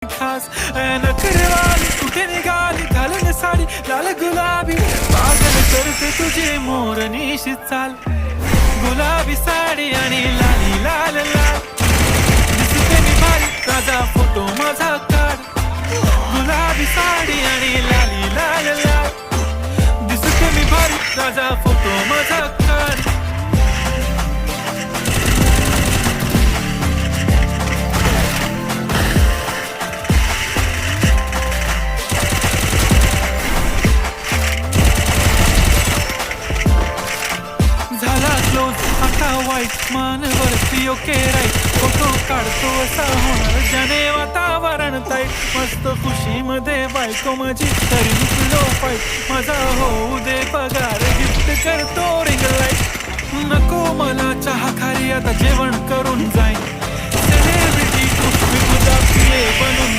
खास नखरेवाली कुठे निघाली घालून साडी लाल गुलाबी पागल करते तुझी मोरनीशी चाल गुलाबी साडी आणि लाली लाल लाल दिसते मी भारी ताजा फोटो माझा काढ गुलाबी साडी आणि लाली लाल लाल दिसते मी भारी ताजा फोटो माझा काढ झाला क्लोज आता वाईट मानवरती ओके राईट फोटो काढतो असा होणार ज्याने वातावरण ताईट मस्त खुशीमध्ये बायको माझी तरी निघलो फाईट माझा होऊ दे पगार गिफ्ट करतो रिंग लाईट नको मला चहा खारी आता जेवण करून जाईन सेलिब्रिटी तू मी तुझा प्रिय बनून